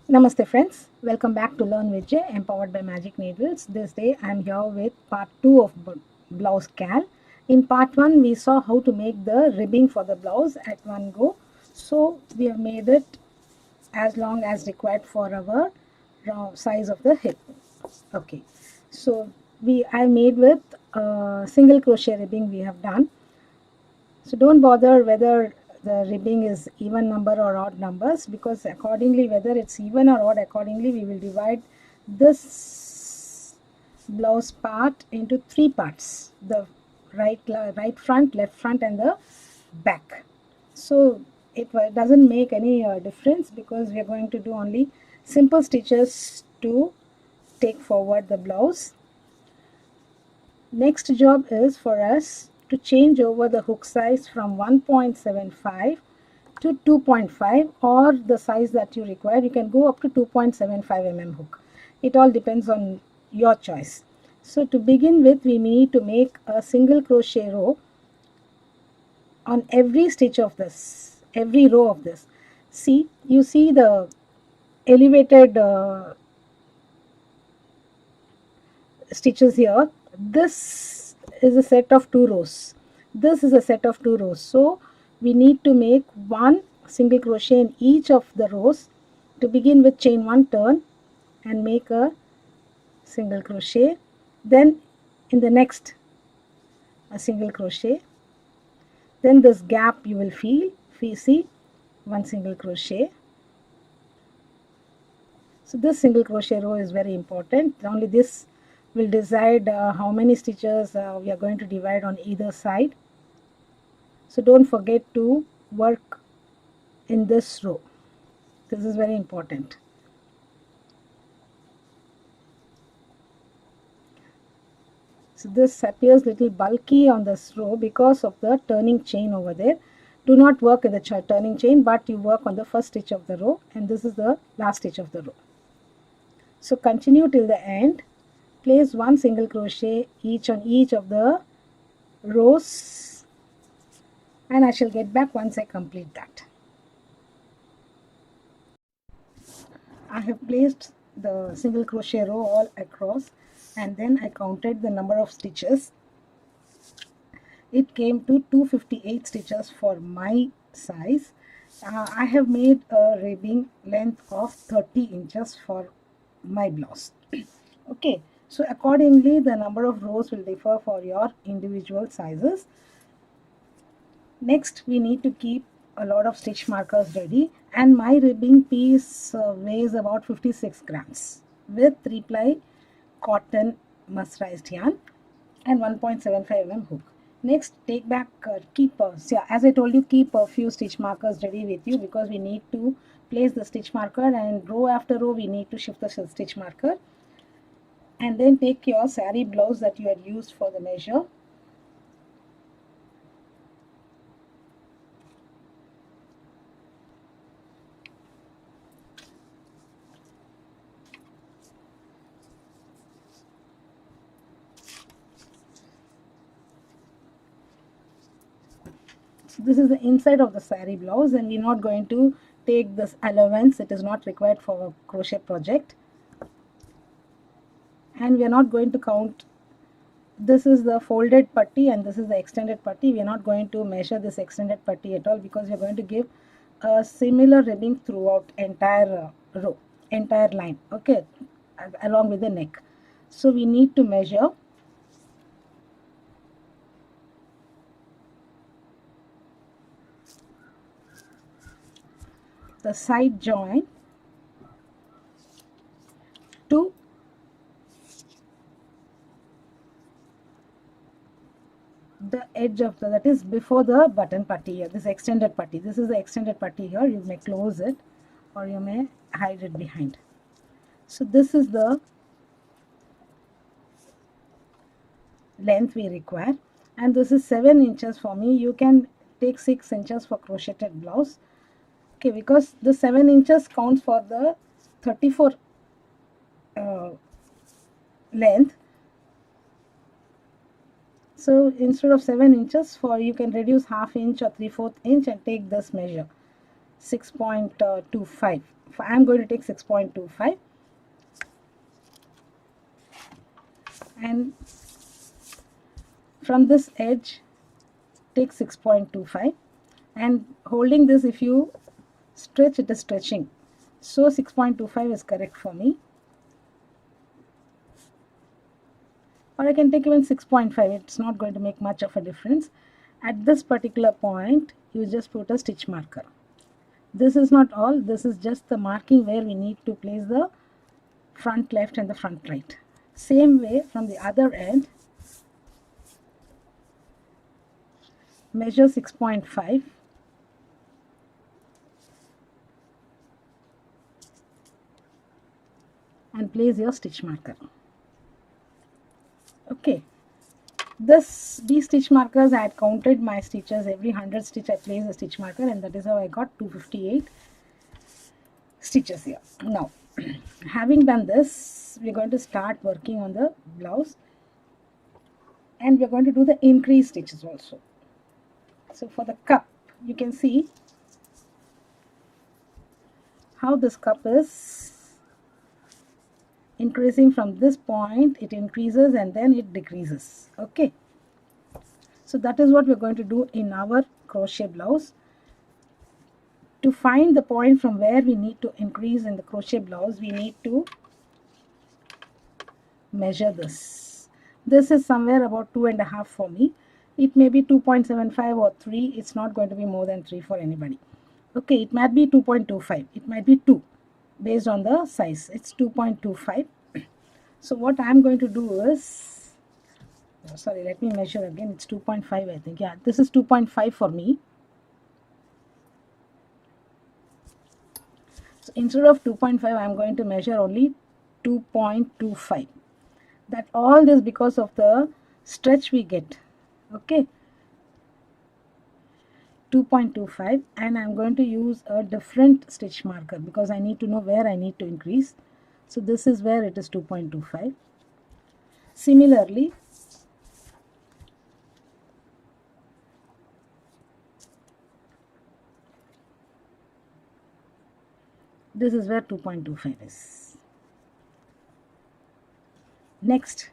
Namaste friends, welcome back to Learn with J, empowered by Magic Needles. This day I am here with part 2 of blouse cal. In part 1 we saw how to make the ribbing for the blouse at one go. So we have made it as long as required for our size of the hip. Okay, so I made with single crochet ribbing we have done. So don't bother whether the ribbing is even number or odd numbers, because accordingly whether it's even or odd, accordingly we will divide this blouse part into three parts: the right front, left front, and the back. So it doesn't make any difference, because we are going to do only simple stitches to take forward the blouse. Next job is for us to change over the hook size from 1.75 to 2.5, or the size that you require. You can go up to 2.75 mm hook. It all depends on your choice. So to begin with, we need to make a single crochet row on every stitch of this, every row of this. See, you see the elevated stitches here. This is a set of two rows. This is a set of two rows. So we need to make one single crochet in each of the rows. To begin with, chain one, turn and make a single crochet. Then in the next, a single crochet. Then this gap you will see one single crochet. So this single crochet row is very important. Only this will decide how many stitches we are going to divide on either side. So don't forget to work in this row. This is very important. So this appears little bulky on this row because of the turning chain over there. Do not work in the turning chain, but you work on the first stitch of the row, and this is the last stitch of the row. So continue till the end. Place one single crochet each on each of the rows, and I shall get back once I complete that. I have placed the single crochet row all across, and then I counted the number of stitches. It came to 258 stitches for my size. I have made a ribbing length of 30 inches for my blouse. Okay, so accordingly the number of rows will differ for your individual sizes. Next we need to keep a lot of stitch markers ready, and my ribbing piece weighs about 56 grams with 3-ply cotton mercerized yarn and 1.75 mm hook. Next, take back as I told you, keep a few stitch markers ready with you, because we need to place the stitch marker, and row after row we need to shift the stitch marker. And then take your sari blouse that you had used for the measure. So this is the inside of the sari blouse, and we're not going to take this allowance. It is not required for a crochet project, and we are not going to count. This is the folded putty and this is the extended putty. We are not going to measure this extended putty at all, because we are going to give a similar ribbing throughout entire row, entire line, okay, along with the neck. So we need to measure the side join to the edge of that is before the button putty here, this extended putty. This is the extended putty here. You may close it or you may hide it behind. So this is the length we require, and this is 7 inches for me. You can take 6 inches for crocheted blouse, okay, because the 7 inches counts for the 34 length. So instead of 7 inches, for you can reduce half inch or 3/4 inch and take this measure. 6.25. I'm going to take 6.25 and from this edge take 6.25, and holding this, if you stretch, it is stretching, so 6.25 is correct for me, or I can take even 6.5. It's not going to make much of a difference. At this particular point you just put a stitch marker. This is not all, this is just the marking where we need to place the front left and the front right. Same way from the other end, measure 6.5 and place your stitch marker. Okay, these stitch markers, I had counted my stitches. Every 100 stitch I place a stitch marker, and that is how I got 258 stitches here. Now having done this, we're going to start working on the blouse, and we're going to do the increase stitches also. So for the cup, you can see how this cup is increasing. From this point it increases and then it decreases. Okay, so that is what we're going to do in our crochet blouse. To find the point from where we need to increase in the crochet blouse, we need to measure this. This is somewhere about 2.5 for me. It may be 2.75 or 3. It's not going to be more than 3 for anybody. Okay, it might be 2.25. It might be 2 based on the size. It's 2.25. So what I'm going to do is, sorry, let me measure again. It's 2.5, I think. Yeah, this is 2.5 for me. So instead of 2.5, I'm going to measure only 2.25. That all this because of the stretch we get. Okay, 2.25, and I'm going to use a different stitch marker because I need to know where I need to increase. So this is where it is 2.25. Similarly, this is where 2.25 is. Next,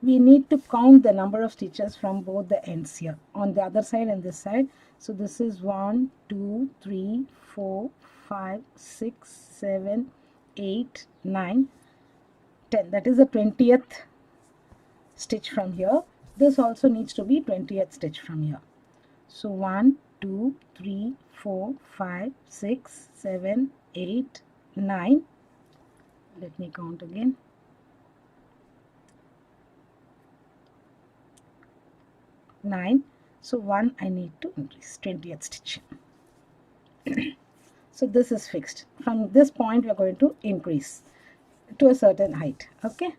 we need to count the number of stitches from both the ends here, on the other side and this side. So this is 1, 2, 3, 4, 5, 6, 7, 8, 9, 10. That is the 20th stitch from here. This also needs to be 20th stitch from here. So 1, 2, 3, 4, 5, 6, 7, 8, 9. Let me count again. 9. So 1 I need to increase, 20th stitch. So this is fixed. From this point we are going to increase to a certain height. Okay.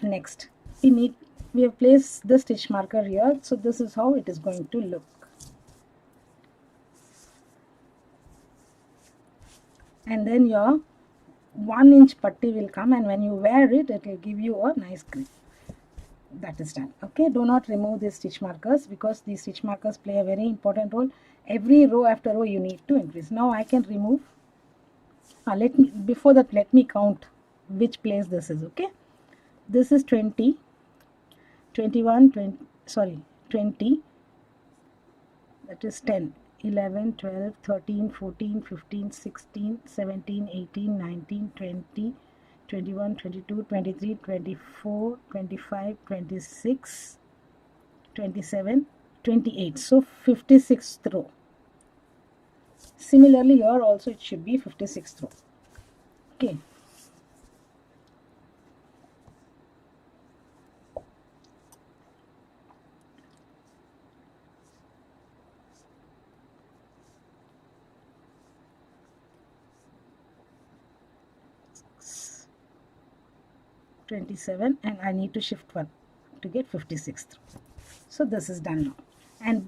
Next, we have placed the stitch marker here. So this is how it is going to look. And then your 1-inch putty will come, and when you wear it, it will give you a nice grip. That is done. Okay, do not remove these stitch markers because these stitch markers play a very important role. Every row after row you need to increase. Now I can remove. Before that, let me count which place this is. Okay, this is 20, 21, 20, sorry, 20, that is 10, 11, 12, 13, 14, 15, 16, 17, 18, 19, 20, 21, 22, 23, 24, 25, 26, 27, 28. So 56th row. Similarly, here also it should be 56th row. Okay. (27) and I need to shift 1 to get 56th. So this is done now, and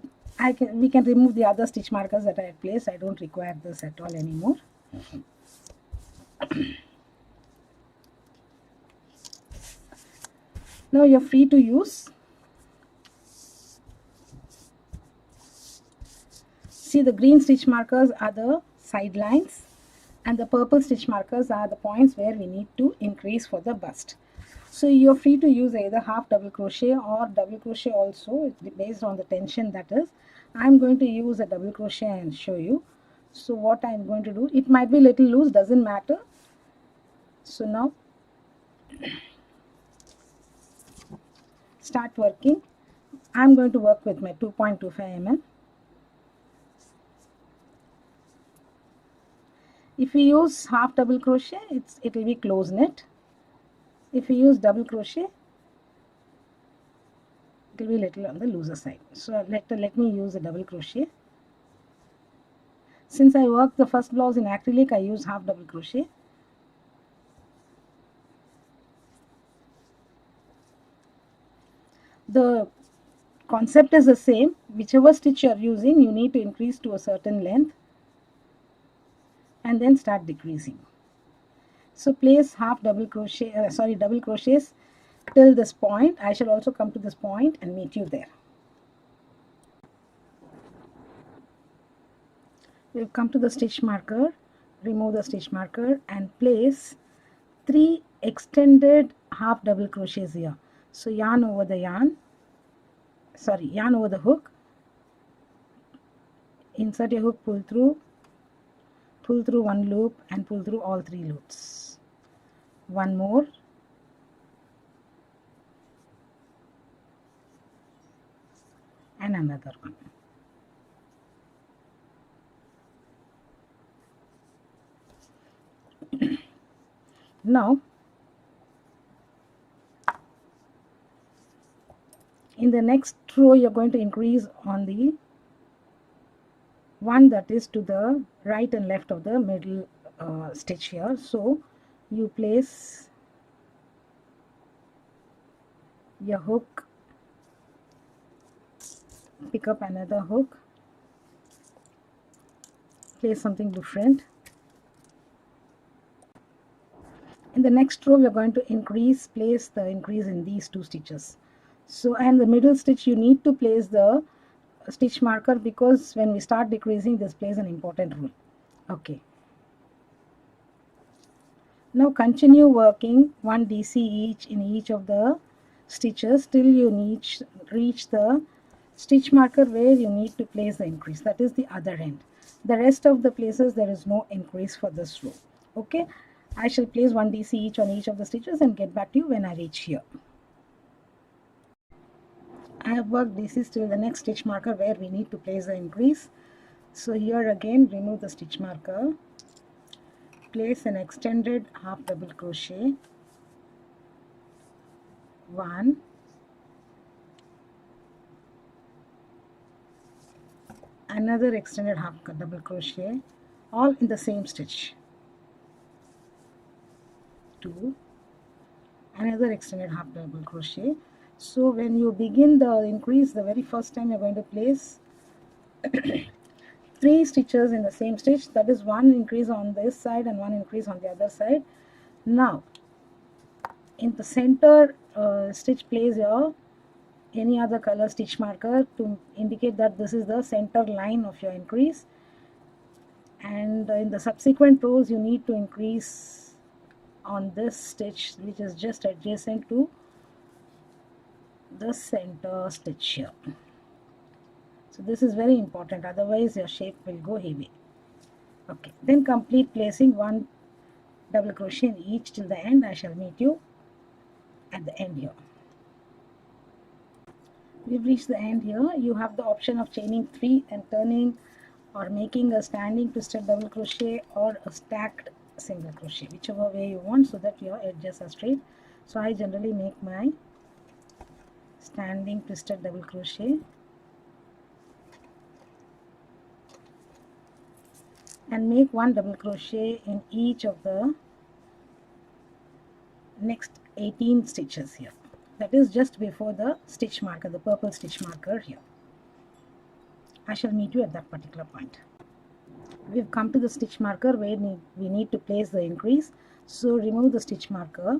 we can remove the other stitch markers that I had placed. I don't require this at all anymore. Now you're free to use See, the green stitch markers are the side lines and the purple stitch markers are the points where we need to increase for the bust. So you're free to use either half double crochet or double crochet also, it's based on the tension that is. I'm going to use a double crochet and show you. So what I'm going to do, it might be little loose, doesn't matter. So now start working. I'm going to work with my 2.25 mm. If we use half double crochet, it will be close knit. If we use double crochet, it will be little on the looser side. So let me use a double crochet. Since I work the first blouse in acrylic, I use half double crochet. The concept is the same. Whichever stitch you are using, you need to increase to a certain length and then start decreasing. So place half double crochet, double crochets till this point. I shall also come to this point and meet you there. We'll come to the stitch marker, remove the stitch marker and place 3 extended half double crochets here. So yarn over the yarn over the hook, insert your hook, pull through one loop and pull through all 3 loops. One more, and another one. Now in the next row you're going to increase on the one that is to the right and left of the middle stitch here. So you place your hook, pick up another hook, place something different. In the next row we are going to place the increase in these 2 stitches. So, and the middle stitch you need to place the stitch marker because when we start decreasing, this plays an important role. Okay. Now continue working 1 DC each in each of the stitches till you reach the stitch marker where you need to place the increase, that is the other end. The rest of the places there is no increase for this row. Okay, I shall place 1 DC each on each of the stitches and get back to you when I reach here. I have worked DCs till the next stitch marker where we need to place the increase. So here again remove the stitch marker, place an extended half double crochet, 1, another extended half double crochet, all in the same stitch, 2, another extended half double crochet. So when you begin the increase, the very first time you're going to place 3 stitches in the same stitch, that is 1 increase on this side and 1 increase on the other side. Now in the center stitch, place your any other color stitch marker to indicate that this is the center line of your increase, and in the subsequent rows you need to increase on this stitch which is just adjacent to the center stitch here. So this is very important, otherwise your shape will go heavy. Okay, then complete placing 1 double crochet in each till the end. I shall meet you at the end here. We've reached the end here. You have the option of chaining 3 and turning or making a standing twisted double crochet or a stacked single crochet, whichever way you want, so that your edges are straight. So I generally make my standing twisted double crochet and make 1 double crochet in each of the next 18 stitches here, that is just before the stitch marker, the purple stitch marker here. I shall meet you at that particular point. We've come to the stitch marker where we need to place the increase. So remove the stitch marker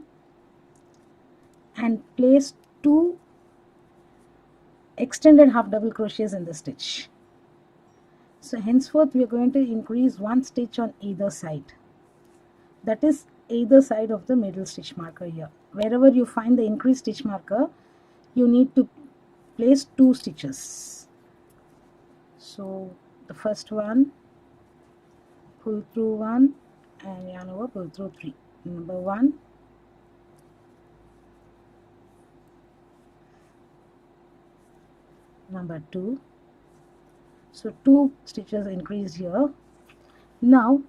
and place 2 extended half double crochets in the stitch. So henceforth we are going to increase one stitch on either side, that is either side of the middle stitch marker. Here wherever you find the increased stitch marker, you need to place 2 stitches. So the first one, pull through 1 and yarn over, pull through 3. Number 1, number 2. So 2 stitches increased here. Now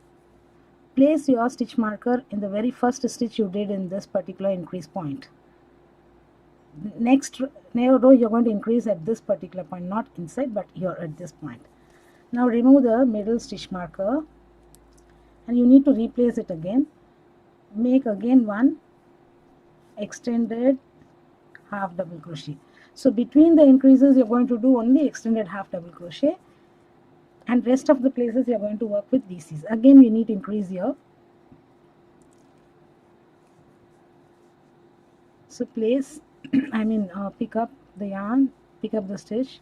place your stitch marker in the very first stitch you did in this particular increase point. Next row you're going to increase at this particular point, not inside but here at this point. Now remove the middle stitch marker and you need to replace it again. Make again one extended half double crochet. So between the increases you're going to do only extended half double crochet, and rest of the places you're going to work with DCs. Again we need to increase here. So place pick up the yarn, pick up the stitch,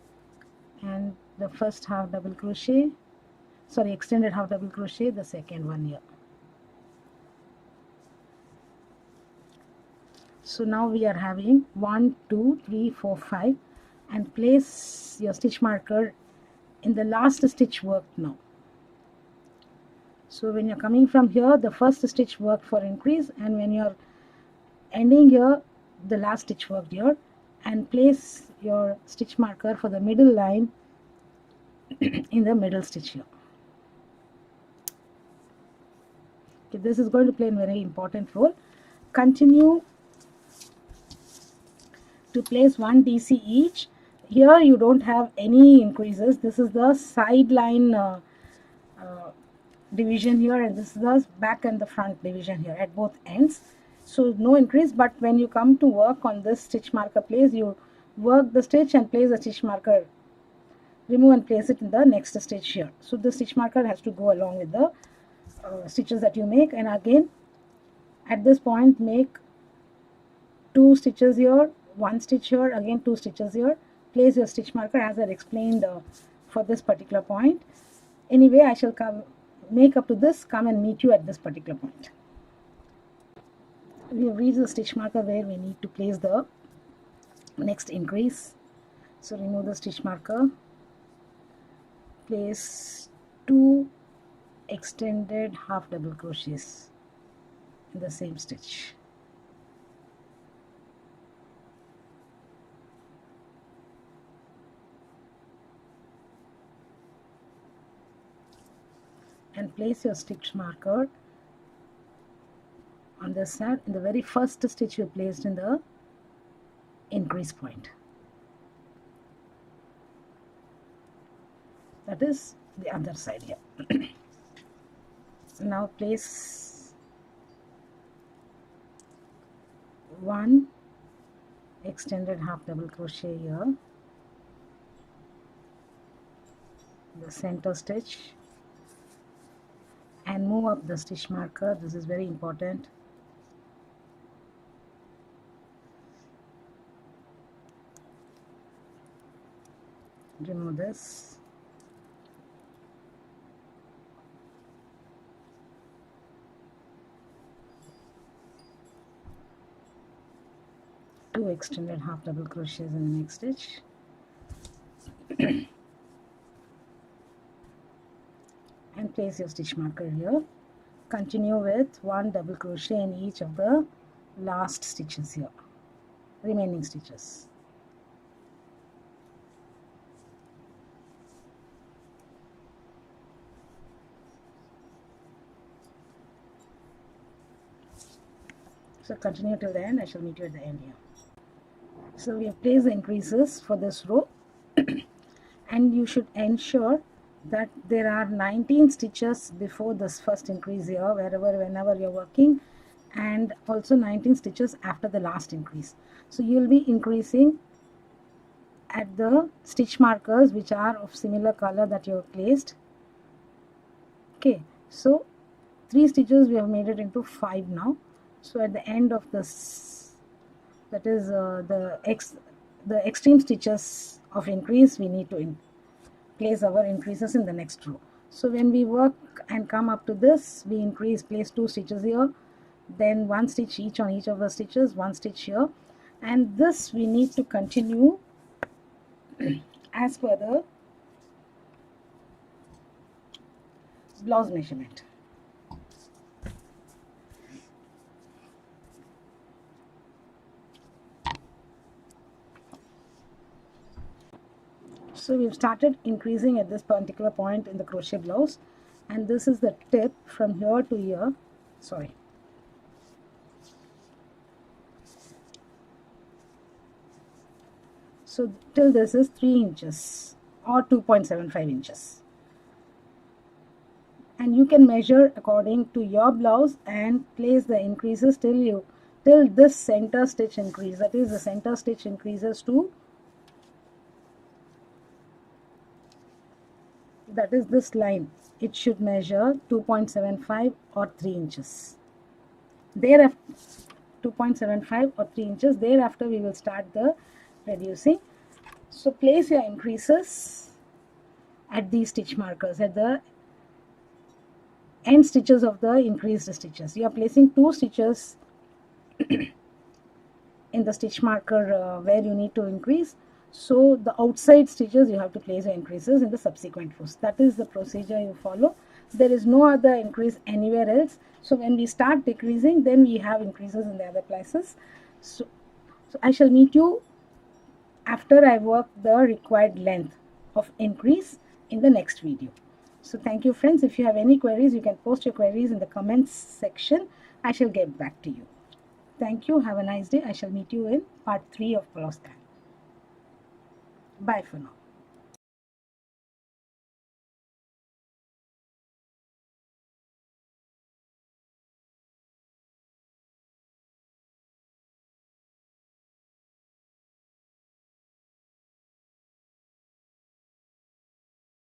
and the first half double crochet, sorry, extended half double crochet, the second one here. So now we are having 1 2 3 4 5, and place your stitch marker in the last stitch worked now. So when you're coming from here, the first stitch worked for increase, and when you're ending here, the last stitch worked here, and place your stitch marker for the middle line in the middle stitch here. Okay, this is going to play a very important role. Continue to place 1 DC each. Here you don't have any increases. This is the side line division here, and this is the back and the front division here at both ends. So no increase, but when you come to work on this stitch marker place, you work the stitch and place the stitch marker, remove and place it in the next stitch here. So the stitch marker has to go along with the stitches that you make, and again at this point make 2 stitches here, 1 stitch here, again 2 stitches here. Place your stitch marker as I explained for this particular point. Anyway, I shall make up to this, come and meet you at this particular point. We have reached the stitch marker where we need to place the next increase. So remove the stitch marker, place 2 extended half double crochets in the same stitch. And place your stitch marker on this side in the very first stitch you placed in the increase point. That is the other side here. Now place 1 extended half double crochet here, the center stitch, and move up the stitch marker. This is very important. Remove this. Two extended half double crochets in the next stitch. And place your stitch marker here. Continue with 1 double crochet in each of the last stitches here, remaining stitches. So continue till the end. I shall meet you at the end here. So we have placed the increases for this row and you should ensure that there are 19 stitches before this first increase here, whenever you're working, and also 19 stitches after the last increase. So you will be increasing at the stitch markers which are of similar color that you have placed. Okay, so 3 stitches we have made it into 5 now. So at the end of this, that is the extreme stitches of increase, we need to place our increases in the next row. So when we work and come up to this, we place 2 stitches here, then 1 stitch each on each of the stitches, 1 stitch here, and this we need to continue as per the blouse measurement. So we've started increasing at this particular point in the crochet blouse, and this is the tip from here to here. Sorry. So till this is 3 inches or 2.75 inches. And you can measure according to your blouse and place the increases till this center stitch increase. That is, the center stitch increases to, that is this line. It should measure 2.75 or 3 inches. Thereafter, 2.75 or 3 inches. Thereafter, we will start the reducing. So place your increases at these stitch markers, at the end stitches of the increased stitches. You are placing 2 stitches in the stitch marker where you need to increase. So the outside stitches you have to place your increases in the subsequent rows. That is the procedure you follow. There is no other increase anywhere else. So when we start decreasing, then we have increases in the other places. So I shall meet you after I work the required length of increase in the next video. So thank you, friends. If you have any queries, you can post your queries in the comments section. I shall get back to you. Thank you. Have a nice day. I shall meet you in part 3 of blouse. Bye for now.